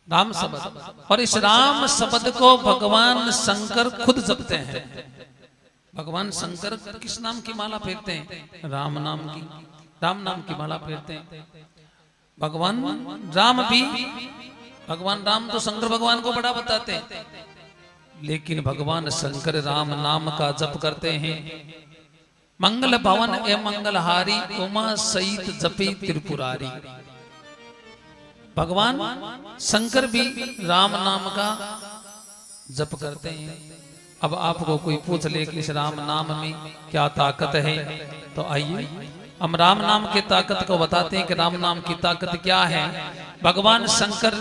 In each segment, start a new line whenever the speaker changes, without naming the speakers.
राम शब्द, और इस राम शब्द को भगवान शंकर खुद जपते हैं। भगवान शंकर किस नाम की माला फेरते हैं? राम नाम की, राम नाम की माला फेरते हैं। भगवान राम भी, भगवान राम तो शंकर भगवान को बड़ा बताते हैं, लेकिन भगवान शंकर राम नाम का जप करते हैं। मंगल भवन ए मंगलहारी, उमा सहित जपे त्रिपुरारी। भगवान शंकर भी राम नाम का जप करते हैं। अब आपको कोई पूछ ले कि इस राम नाम में क्या ताकत है, तो आइए हम राम नाम की ताकत को बताते हैं कि राम नाम की ताकत क्या है। भगवान शंकर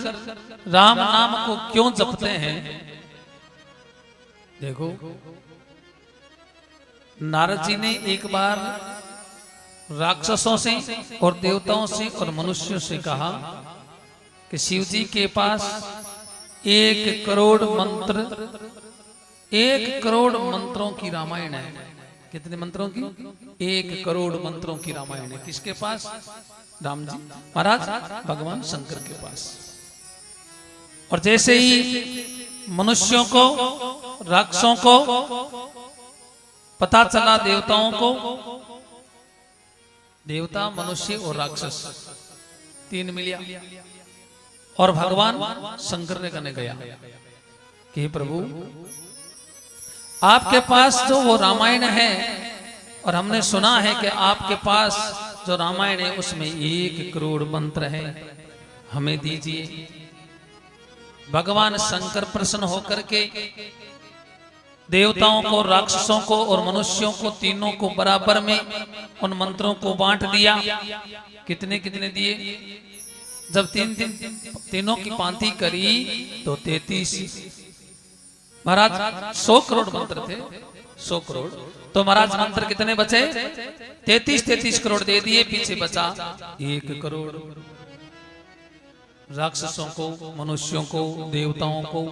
राम नाम को क्यों जपते हैं? देखो, नारद जी ने एक बार राक्षसों से और देवताओं से और मनुष्यों से कहा कि शिव जी के पास 1 करोड़ मंत्र, 1 करोड़ मंत्रों की रामायण है। कितने मंत्रों की? 1 करोड़ मंत्रों की रामायण है। किसके पास? राम जी महाराज, भगवान शंकर के पास। और जैसे ही मनुष्यों को, राक्षसों को पता चला, देवताओं को, देवता, मनुष्य और राक्षस 3 मिलिया, और भगवान शंकर ने कहने गया कि प्रभु, आपके पास जो वो रामायण है, और हमने सुना है कि आपके पास जो रामायण है उसमें 1 करोड़ मंत्र है, हमें दीजिए। भगवान शंकर प्रसन्न होकर के देवताओं को, राक्षसों को और मनुष्यों को, तीनों को बराबर में उन मंत्रों को बांट दिया। कितने कितने दिए? जब तीनों की पांति करी तो 33, महाराज 100 करोड़ मंत्र थे, 100 करोड़। तो महाराज मंत्र कितने बचे? 33 करोड़ दे दिए, पीछे बचा 1 करोड़। राक्षसों को, मनुष्यों को, देवताओं को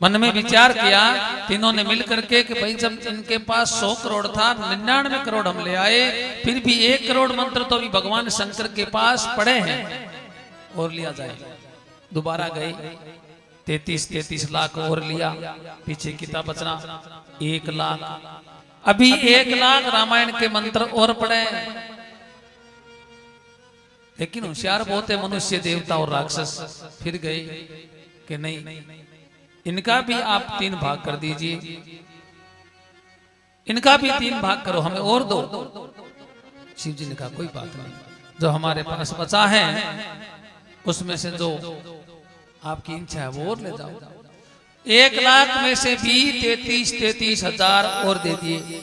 मन में विचार किया तीनों ने मिलकर के कि भाई जब इनके पास 100 करोड़ था, 99 करोड़ हम ले आए, फिर भी 1 करोड़ मंत्र तो भी भगवान शंकर के पास पड़े हैं, और लिया जाए। दोबारा गए, 33 लाख और लिया, पीछे कितना बचना? 1 लाख। अभी 1 लाख रामायण के मंत्र और पड़े। लेकिन होशियार बहुत है मनुष्य, देवता और राक्षस। फिर गए कि नहीं, इनका भी आप 3 भाग कर दीजिए, इनका भी 3 भाग करो, हमें और दो। शिव जी ने कहा कोई बात नहीं, जो हमारे पास बचा है उसमें से जो आपकी इच्छा है वो और ले जाओ। 1 लाख में से भी 33 हजार और दे दिए,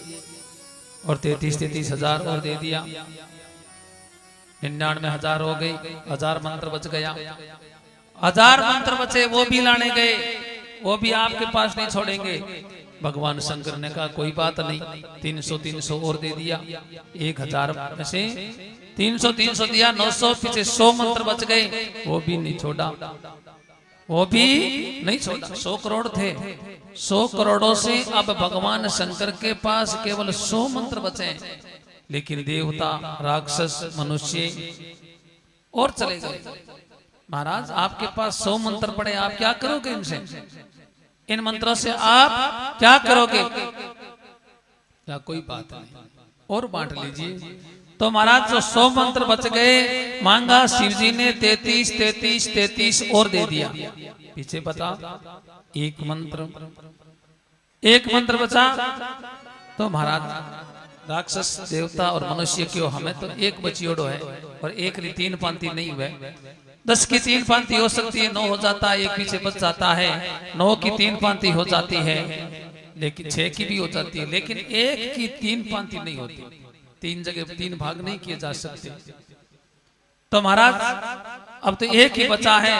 और 33 हजार और दे दिया, 99 हजार हो गई। 1000 मंत्र बच गया, 1000 मंत्र बचे, वो भी लाने गए, वो भी आपके पास नहीं छोड़ेंगे। भगवान शंकर ने कहा कोई बात नहीं, 300 और दे दिया। 1000 में से 300 दिया, 900, पीछे 100 मंत्र बच गए, वो भी नहीं छोड़ा, वो भी नहीं छोड़ा। 100 करोड़ थे, 100 करोड़ों से अब भगवान शंकर के पास केवल 100 मंत्र बचे। लेकिन देवता, राक्षस, मनुष्य और चले गए। महाराज आपके पास 100 मंत्र पड़े, आप क्या करोगे इनसे? इन मंत्रों से आप क्या करोगे? क्या कोई बात नहीं, और बांट लीजिए। तो महाराज जो 100 मंत्र बच गए, मांगा शिव जी ने 33 और दे दिया। पीछे बचा 1 मंत्र, 1 मंत्र बचा। तो महाराज राक्षस, देवता और मनुष्य क्यों, हमें तो 1 बचियोड़ो है, और 1 की 3 पांति नहीं हुए। 10 की 3 पांति हो सकती है, 9 हो जाता है, 1 पीछे बच जाता है, 9 की 3 पांति हो जाती है, लेकिन 6 की भी हो जाती है, लेकिन 1 की 3 पांति नहीं होती। 3 जगह 3 भाग नहीं किए जा सकते। तो महाराज अब तो 1 ही बचा है,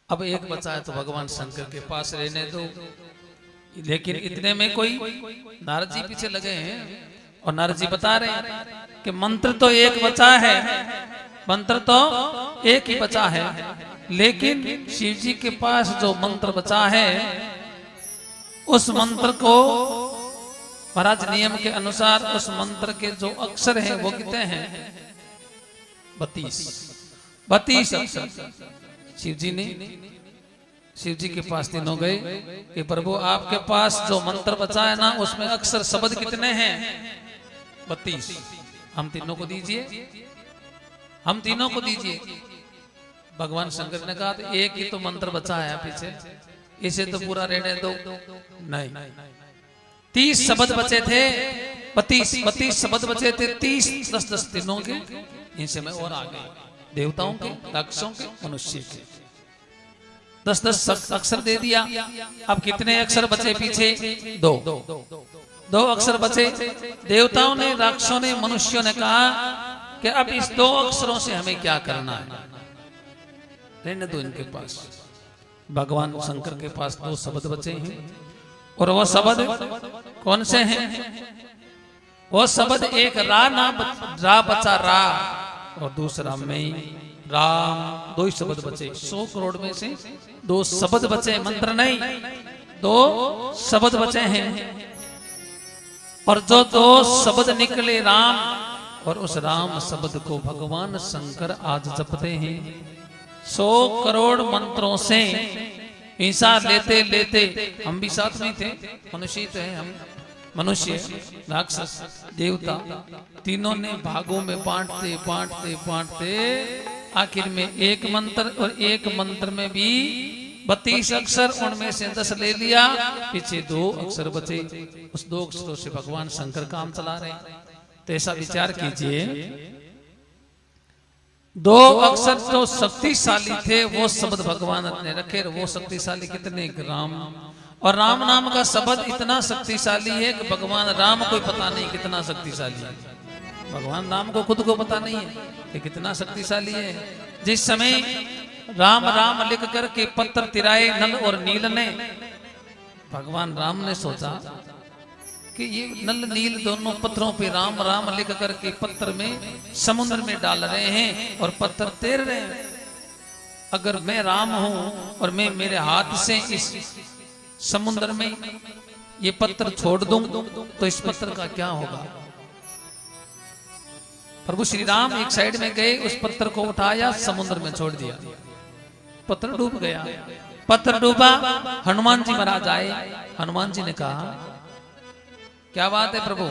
अब 1 बचा है तो भगवान शंकर के पास रहने दो। लेकिन इतने में कोई नारद जी पीछे लगे हैं, और नारद जी बता रहे हैं कि मंत्र तो 1 बचा है, मंत्र तो 1 ही बचा है, लेकिन शिव जी के पास जो मंत्र बचा है उस मंत्र को महाराज नियम के अनुसार उस मंत्र के जो अक्षर हैं वो कितने हैं? 32। 32 अक्षर। शिव जी के पास तीनों गए कि प्रभु आपके पास जो मंत्र बचा है ना उसमें अक्षर शब्द कितने हैं? 32। हम तीनों को दीजिए, हम तीनों को दीजिए। भगवान शंकर ने कहा तो एक ही तो मंत्र बचा है पीछे, इसे तो पूरा रहने दो। नहीं, 30 शब्द बचे थे, 32 शब्द बचे थे, 30 10 तीनों के, इनसे मैं और आगे देवताओं के, राक्षसों के, मनुष्य के 10 अक्षर दे दिया। अब कितने अक्षर बचे पीछे? 2 अक्षर बचे। देवताओं ने, राक्षसों ने, मनुष्यों ने कहा कि अब इस 2 अक्षरों से हमें क्या करना है, रहने दो इनके पास। भगवान शंकर के पास 2 शब्द बचे हैं और वो शब्द कौन से हैं? वो शब्द एक रा बचा रा, और दूसरा मैं राम। 2 शब्द बचे। 100 करोड़ में से 2 शब्द बचे, मंत्र नहीं, 2 शब्द बचे हैं। और जो 2 शब्द निकले राम, और उस राम शब्द को भगवान शंकर आज जपते हैं। 100 करोड़ मंत्रों से हिंसा लेते लेते, हम भी साथ में थे, मनुष्य तो है हम, मनुष्य, राक्षस, देवता, तीनों ने भागों में बांटते बांटते बांटते आखिर में एक मंत्र, और एक मंत्र में भी 32 अक्षर, उनमें से 10 ले लिया, पीछे 2 अक्षर बचे। उस 2 अक्षरों से भगवान शंकर काम चला रहे हैं। तो ऐसा विचार कीजिए, 2 अक्षर जो शक्तिशाली थे वो शब्द भगवान ने रखे। वो शक्तिशाली कितने? राम। और राम नाम का शब्द इतना शक्तिशाली है कि भगवान राम को पता नहीं कितना शक्तिशाली है। भगवान राम को खुद को पता नहीं है कि कितना शक्तिशाली है। जिस समय राम राम लिख करके पत्थर तिराए नल और नील ने, भगवान राम ने सोचा कि ये नल नील दोनों पत्थरों पे राम राम लिख करके पत्थर में, समुद्र में डाल रहे हैं और पत्थर तैर रहे हैं। अगर मैं राम हूं और मैं मेरे हाथ से इस समुद्र में ये पत्थर छोड़ दूं तो इस पत्थर का क्या होगा? प्रभु श्री राम एक साइड में गए, उस पत्थर को उठाया, समुद्र में छोड़ दिया, पत्थर डूब गया। पत्थर डूबा, हनुमान जी महाराज आए। हनुमान जी ने कहा क्या बात है प्रभु?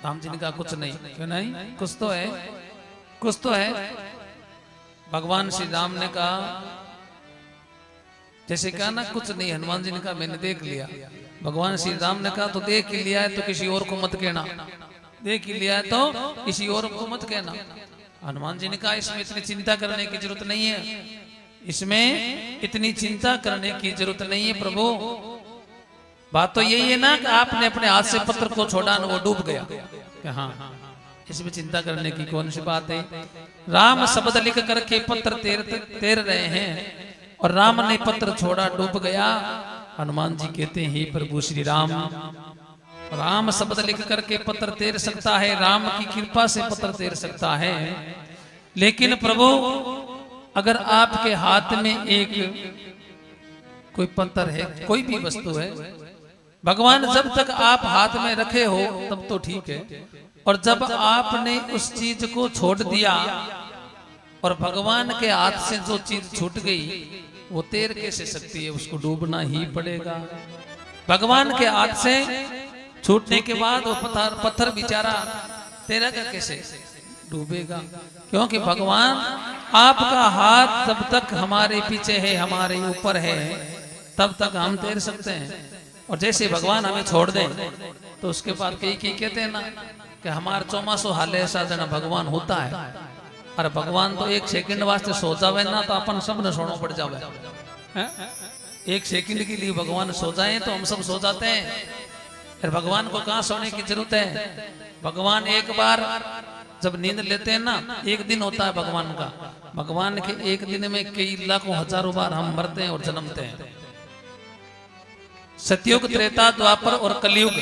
राम जी ने कहा कुछ नहीं। क्यों नहीं? कुछ तो है, कुछ तो है। भगवान श्री राम ने कहा, जैसे कहा ना कुछ नहीं, हनुमान जी ने कहा मैंने देख लिया। भगवान श्री राम ने कहा तो देख ही लिया है तो किसी और को मत कहना, देख ही लिया है तो किसी और को मत कहना। हनुमान जी ने कहा इसमें इतनी चिंता करने की जरूरत नहीं है, इसमें इतनी चिंता करने की जरूरत नहीं है प्रभु। बात तो यही है ना कि आपने अपने हाथ से पत्थर को छोड़ा ना, वो डूब गया। हाँ, इसमें चिंता करने की कौन सी बात है? राम शब्द लिख करके पत्थर तैर रहे हैं और राम ने पत्थर छोड़ा, डूब गया। हनुमान जी कहते हैं प्रभु श्री राम, राम शब्द लिख करके पत्थर तैर सकता है, राम की कृपा से पत्थर तैर सकता है। लेकिन प्रभु अगर आपके हाथ में एक कोई पत्थर है, कोई भी वस्तु है, भगवान जब तक आप हाथ में रखे हो तब तो ठीक है, और जब आपने उस चीज को छोड़ दिया और भगवान के हाथ से जो चीज छूट गई वो तैर कैसे सकती है? उसको डूबना ही पड़ेगा। भगवान के हाथ से छूटने के बाद वो पत्थर बेचारा तैरेगा कैसे? डूबेगा। क्योंकि भगवान आपका हाथ जब तक हमारे पीछे है, हमारे ऊपर है, तब तक हम तैर सकते हैं। और जैसे भगवान हमें छोड़ दें तो उसके बाद कई कहते हैं ना कि हमारे 24 हाल ऐसा देना भगवान होता है। अरे भगवान तो 1 सेकंड वास्ते सो जावे ना तो अपन सब ने सोना पड़ जावे। 1 सेकंड के लिए भगवान सो जाए तो हम सब सो जाते हैं। फिर भगवान को कहाँ सोने की जरूरत है? भगवान एक बार जब नींद लेते हैं ना, 1 दिन होता है भगवान का। भगवान के 1 दिन में कई लाखों हजारों बार हम मरते हैं और जन्मते हैं। सतयुग, त्रेता, द्वापर और कलयुग,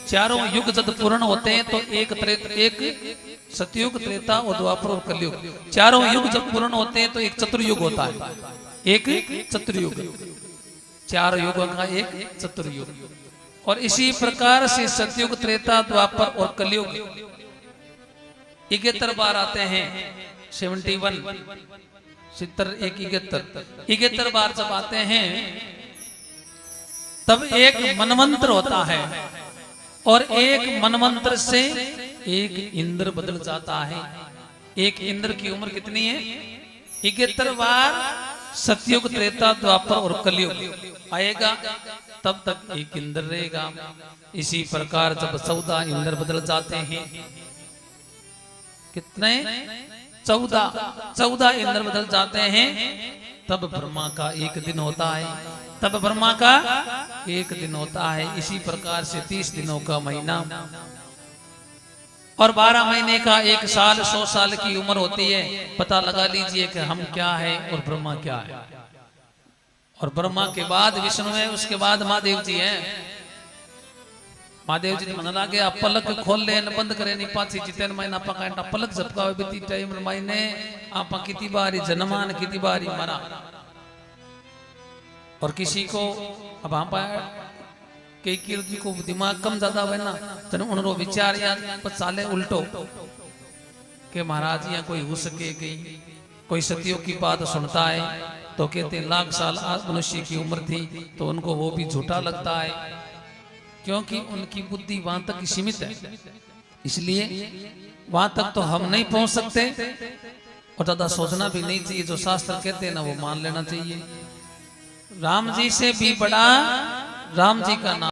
चारों युग जब पूर्ण होते हैं तो एक सतयुग, त्रेता और द्वापर और कलयुग, चारों युग जब पूर्ण होते हैं तो एक चतुर्युग होता है। एक चतुर्युग, 4 युगों का एक चतुर्युग। और इसी प्रकार से सतयुग, त्रेता, द्वापर और कलयुग 71 बार आते हैं। 71 71 बार जब आते हैं तब एक मनमंत्र होता है और एक मनमंत्र से एक इंद्र बदल जाता है। एक इंद्र की उम्र कितनी है? 71 बार सतयुग, त्रेता, द्वापर और कलयुग आएगा तब तक एक इंद्र रहेगा। इसी प्रकार जब 14 इंद्र बदल जाते हैं, कितने? 14 इंद्र बदल जाते हैं तब ब्रह्मा का एक दिन होता है। तब ब्रह्मा का एक दिन होता है। इसी प्रकार से 30 दिनों का महीना और 12 महीने का एक साल, 100 साल की उम्र होती है। पता लगा लीजिए कि हम क्या है और ब्रह्मा क्या है। और ब्रह्मा के बाद विष्णु है, उसके बाद महादेव जी हैं। महादेव जी मन लागे आप पलक खोल ले न बंद करे नहीं पाछी जितेन महीना पका पलक झपकावे बीती टाइम महीने आप कितनी बारी जन्मान कितनी बारी मरा। और किसी को अब आप कई कीर्ति को दिमाग कम ज्यादा हुए ना तो उन्होंने विचार या चाले उल्टो के महाराज या कोई हो सके गई कोई सतियों की बात सुनता है तो कहते लाख साल मनुष्य की उम्र थी तो उनको वो भी झूठा लगता है, क्योंकि उनकी बुद्धि वहां तक सीमित है। इसलिए वहां तक तो हम नहीं पहुंच सकते और ज्यादा सोचना भी नहीं चाहिए। जो शास्त्र कहते हैं ना वो मान लेना चाहिए। राम जी से भी बड़ा राम जी का नाम